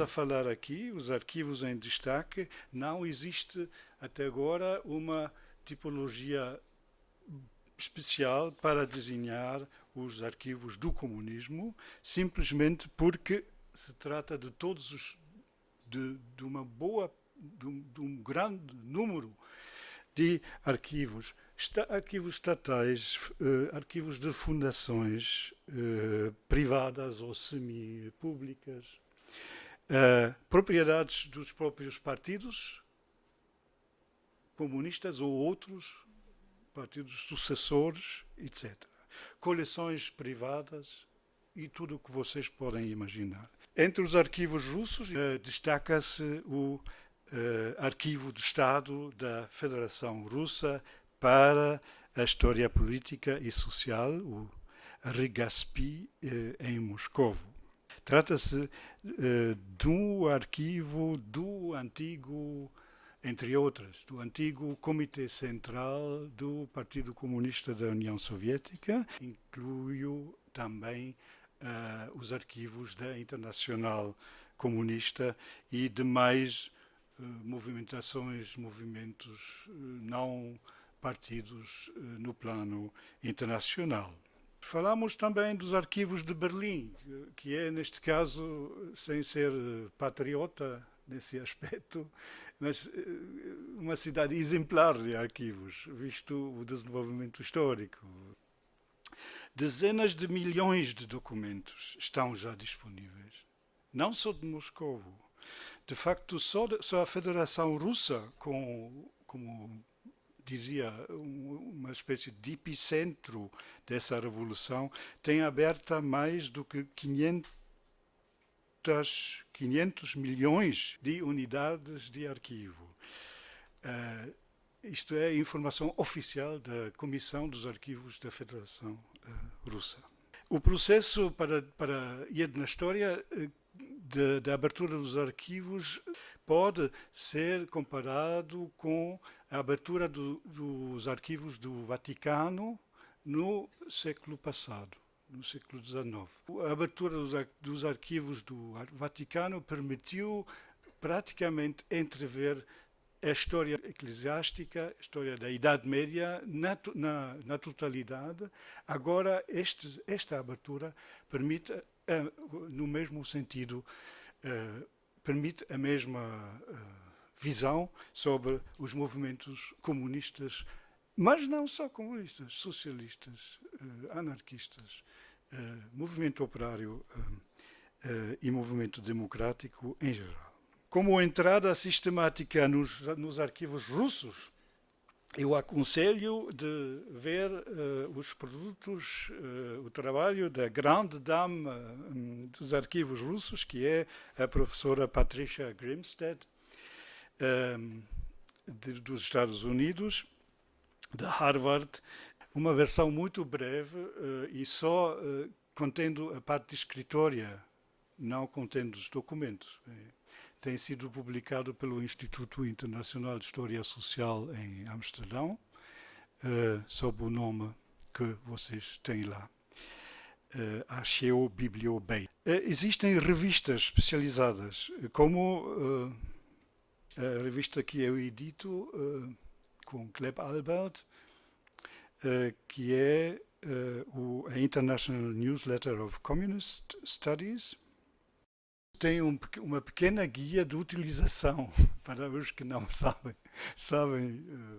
a falar aqui, os arquivos em destaque, não existe até agora uma tipologia especial para desenhar os arquivos do comunismo, simplesmente porque se trata de todos os de uma boa de um grande número de arquivos, arquivos estatais, arquivos de fundações privadas ou semi-públicas, propriedades dos próprios partidos comunistas ou outros partidos sucessores, etc. Coleções privadas e tudo o que vocês podem imaginar. Entre os arquivos russos destaca-se o Arquivo de Estado da Federação Russa para a História Política e Social, o RIGASPI, em Moscovo. Trata-se de um arquivo do antigo, entre outras, do antigo Comitê Central do Partido Comunista da União Soviética. Inclui também os arquivos da Internacional Comunista e demais movimentos não partidos no plano internacional. Falamos também dos arquivos de Berlim, que é, neste caso, sem ser patriota nesse aspecto, mas uma cidade exemplar de arquivos, visto o desenvolvimento histórico. Dezenas de milhões de documentos estão já disponíveis, não só de Moscovo. De facto, só a Federação Russa, como dizia, uma espécie de epicentro dessa revolução, tem aberta mais do que 500 milhões de unidades de arquivo. Isto é informação oficial da Comissão dos Arquivos da Federação Russa. O processo para ir na história da abertura dos arquivos pode ser comparado com a abertura dos arquivos do Vaticano no século passado, no século XIX. A abertura dos arquivos do Vaticano permitiu praticamente entrever a história eclesiástica, a história da Idade Média na totalidade. Agora, esta abertura permite, no mesmo sentido, permite a mesma visão sobre os movimentos comunistas, mas não só comunistas, socialistas, anarquistas, movimento operário e movimento democrático em geral. Como entrada sistemática nos arquivos russos, eu aconselho de ver os produtos, o trabalho da grande dame dos arquivos russos, que é a professora Patricia Grimstead, dos Estados Unidos, de Harvard, uma versão muito breve e só contendo a parte de escritória, não contendo os documentos. Tem sido publicado pelo Instituto Internacional de História Social em Amsterdão, sob o nome que vocês têm lá, Archeobibliobay. Existem revistas especializadas, como a revista que eu edito, com Gleb Albert, que é a International Newsletter of Communist Studies. Tem uma pequena guia de utilização para os que não sabem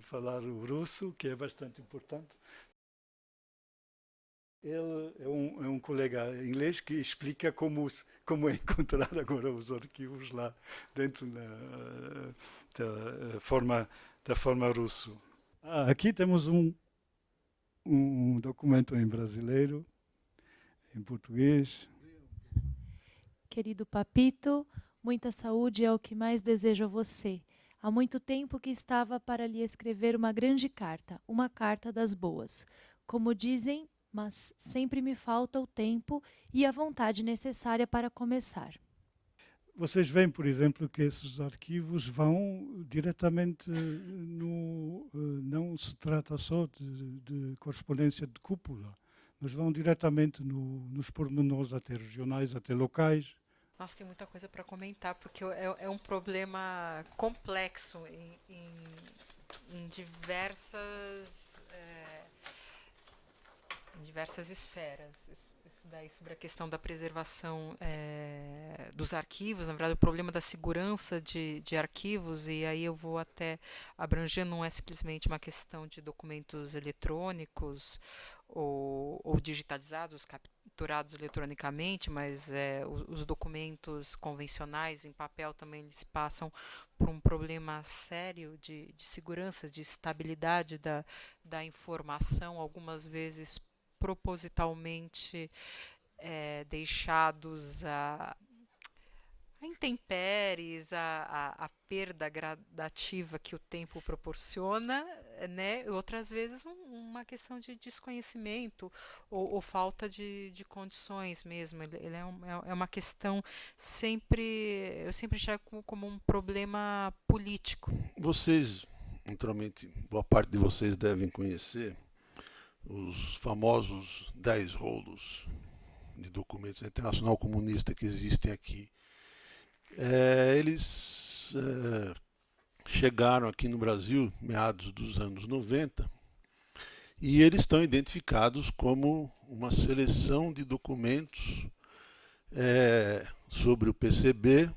falar o russo, que é bastante importante. Ele é um colega inglês que explica como encontrar agora os arquivos lá dentro da forma russo. Aqui temos um documento em brasileiro, em português. Querido Papito, muita saúde é o que mais desejo a você. Há muito tempo que estava para lhe escrever uma grande carta, uma carta das boas. Como dizem, mas sempre me falta o tempo e a vontade necessária para começar. Vocês veem, por exemplo, que esses arquivos vão diretamente não se trata só de correspondência de cúpula, mas vão diretamente nos pormenores, até regionais, até locais, Nossa, tem muita coisa para comentar, porque é um problema complexo em em diversas esferas. Isso daí sobre a questão da preservação dos arquivos, na verdade, o problema da segurança de arquivos, e aí eu vou até abranger, não é simplesmente uma questão de documentos eletrônicos ou digitalizados, capturados eletronicamente, mas os documentos convencionais em papel também eles passam por um problema sério de segurança, de estabilidade da informação, algumas vezes propositalmente deixados a intempéries, a perda gradativa que o tempo proporciona, né? Outras vezes uma questão de desconhecimento ou falta de condições mesmo. Ele é uma questão eu sempre enxergo como um problema político. Vocês, naturalmente, boa parte de vocês devem conhecer os famosos 10 rolos de documentos da Internacional Comunista que existem aqui. Eles chegaram aqui no Brasil meados dos anos 90 e eles estão identificados como uma seleção de documentos sobre o PCB,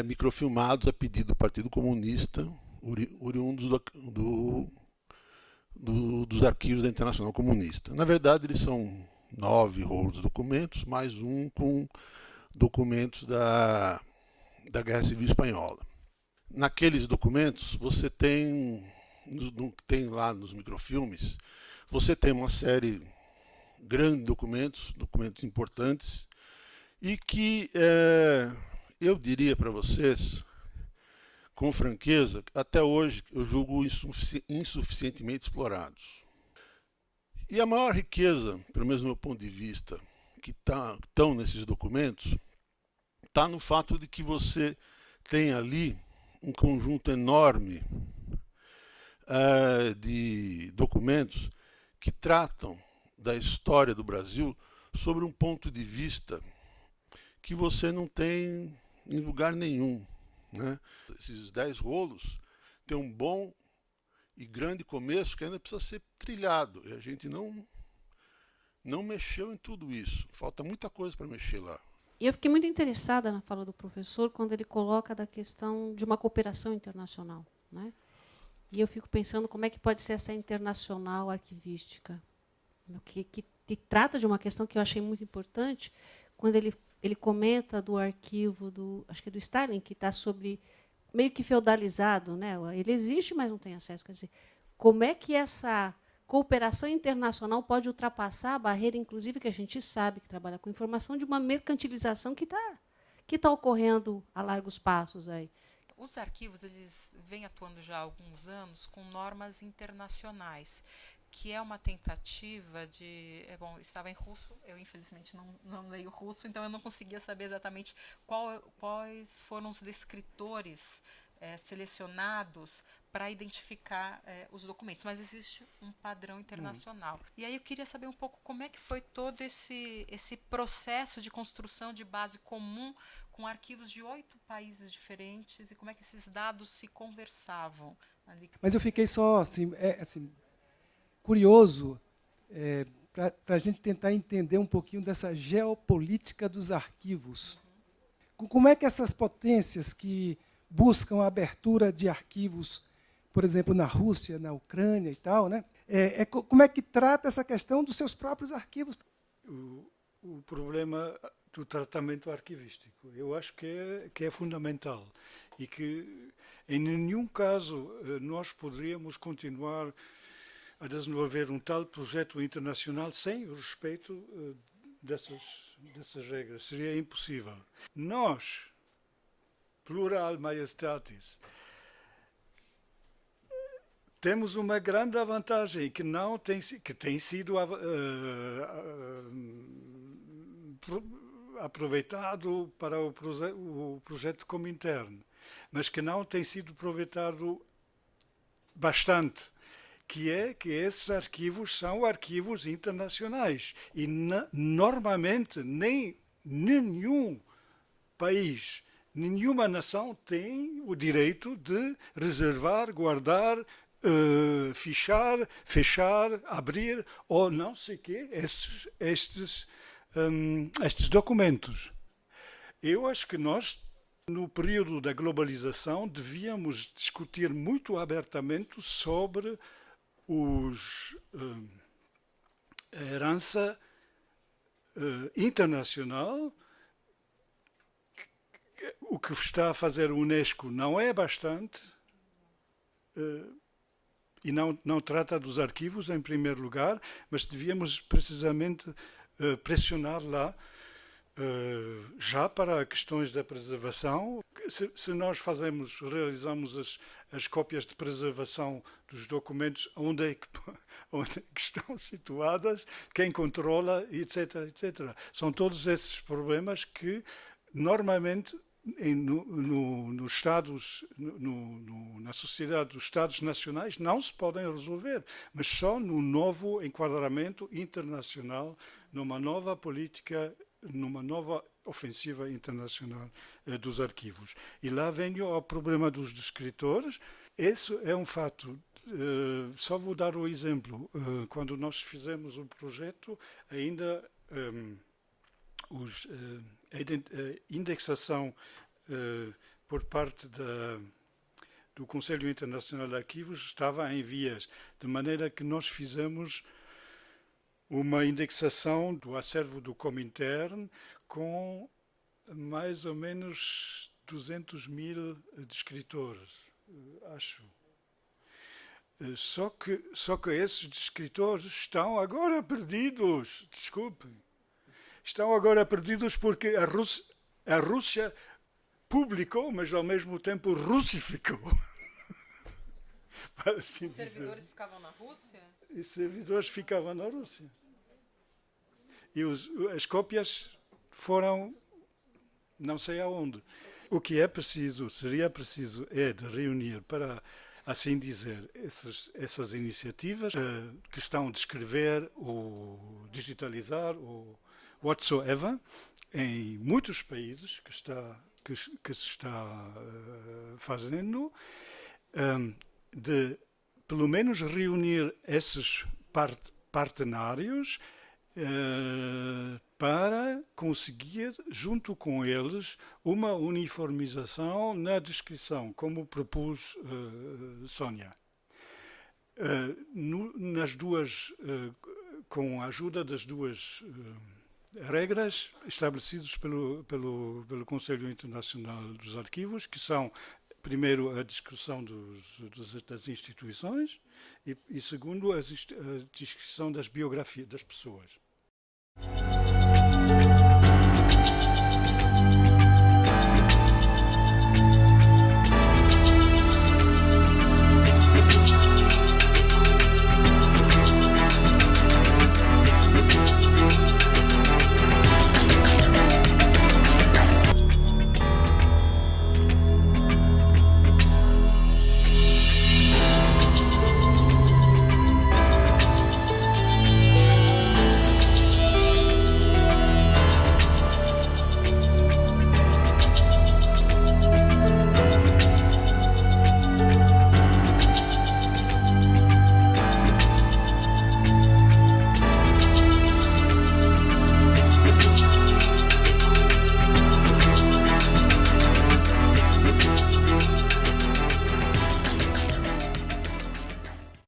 microfilmados a pedido do Partido Comunista, oriundos dos arquivos da Internacional Comunista. Na verdade, eles são 9 rolos de documentos, mais um com documentos da Guerra Civil Espanhola. Naqueles documentos, você tem lá nos microfilmes, você tem uma série grande de documentos importantes, e que eu diria para vocês, com franqueza, até hoje eu julgo insuficientemente explorados. E a maior riqueza, pelo menos do meu ponto de vista, que estão nesses documentos, está no fato de que você tem ali um conjunto enorme de documentos que tratam da história do Brasil sobre um ponto de vista que você não tem em lugar nenhum, né? Esses 10 rolos têm um bom e grande começo que ainda precisa ser trilhado, e a gente não mexeu em tudo isso. Falta muita coisa para mexer lá. E eu fiquei muito interessada na fala do professor quando ele coloca da questão de uma cooperação internacional, né? E eu fico pensando como é que pode ser essa internacional arquivística, que trata de uma questão que eu achei muito importante, quando ele comenta do arquivo acho que é do Stalin, que está sobre meio que feudalizado, né? Ele existe, mas não tem acesso. Quer dizer, como é que essa cooperação internacional pode ultrapassar a barreira, inclusive, que a gente sabe, que trabalha com informação, de uma mercantilização que tá ocorrendo a largos passos aí. Os arquivos eles vêm atuando já há alguns anos com normas internacionais, que é uma tentativa de... bom, estava em russo, eu infelizmente não leio russo, então eu não conseguia saber exatamente quais foram os descritores selecionados para identificar os documentos, mas existe um padrão internacional. E aí eu queria saber um pouco como é que foi todo esse processo de construção de base comum com arquivos de 8 países diferentes e como é que esses dados se conversavam ali. Mas eu fiquei só assim, curioso para a gente tentar entender um pouquinho dessa geopolítica dos arquivos. Como é que essas potências que buscam a abertura de arquivos, por exemplo, na Rússia, na Ucrânia e tal, né? Como é que trata essa questão dos seus próprios arquivos? O problema do tratamento arquivístico, eu acho que é fundamental e que em nenhum caso nós poderíamos continuar a desenvolver um tal projeto internacional sem o respeito dessas regras. Seria impossível. Nós, plural majestatis, temos uma grande vantagem que tem sido aproveitado para o projeto Comintern, mas que não tem sido aproveitado bastante, que é que esses arquivos são arquivos internacionais e normalmente nem nenhum país, nenhuma nação tem o direito de reservar, guardar, fechar, abrir ou não sei o quê, estes documentos. Eu acho que nós, no período da globalização, devíamos discutir muito abertamente sobre a herança internacional. O que está a fazer a Unesco não é bastante e não trata dos arquivos em primeiro lugar, mas devíamos precisamente pressionar lá já para questões da preservação. Se nós realizamos as cópias de preservação dos documentos, onde é que estão situadas, quem controla, etc, etc. São todos esses problemas que normalmente nos Estados, na sociedade dos Estados nacionais não se podem resolver, mas só no novo enquadramento internacional, numa nova política, numa nova ofensiva internacional dos arquivos. E lá venho ao problema dos escritores. Esse é um fato. Só vou dar o exemplo. Quando nós fizemos o projeto, ainda a indexação por parte do Conselho Internacional de Arquivos estava em vias, de maneira que nós fizemos uma indexação do acervo do Comintern com mais ou menos 200 mil escritores, acho. Só que esses escritores estão agora perdidos, desculpem. Estão agora perdidos porque a Rússia publicou, mas ao mesmo tempo russificou. Assim os servidores ficavam na Rússia? Os servidores ficavam na Rússia. E as cópias foram não sei aonde. O que seria preciso é de reunir para, assim dizer, essas iniciativas que estão a descrever ou digitalizar ou whatsoever em muitos países que se está fazendo, de pelo menos reunir esses partenários para conseguir, junto com eles, uma uniformização na descrição, como propôs Sónia. Com a ajuda das duas regras estabelecidas pelo Conselho Internacional dos Arquivos, que são, primeiro, a descrição das instituições e segundo, a descrição das biografias das pessoas.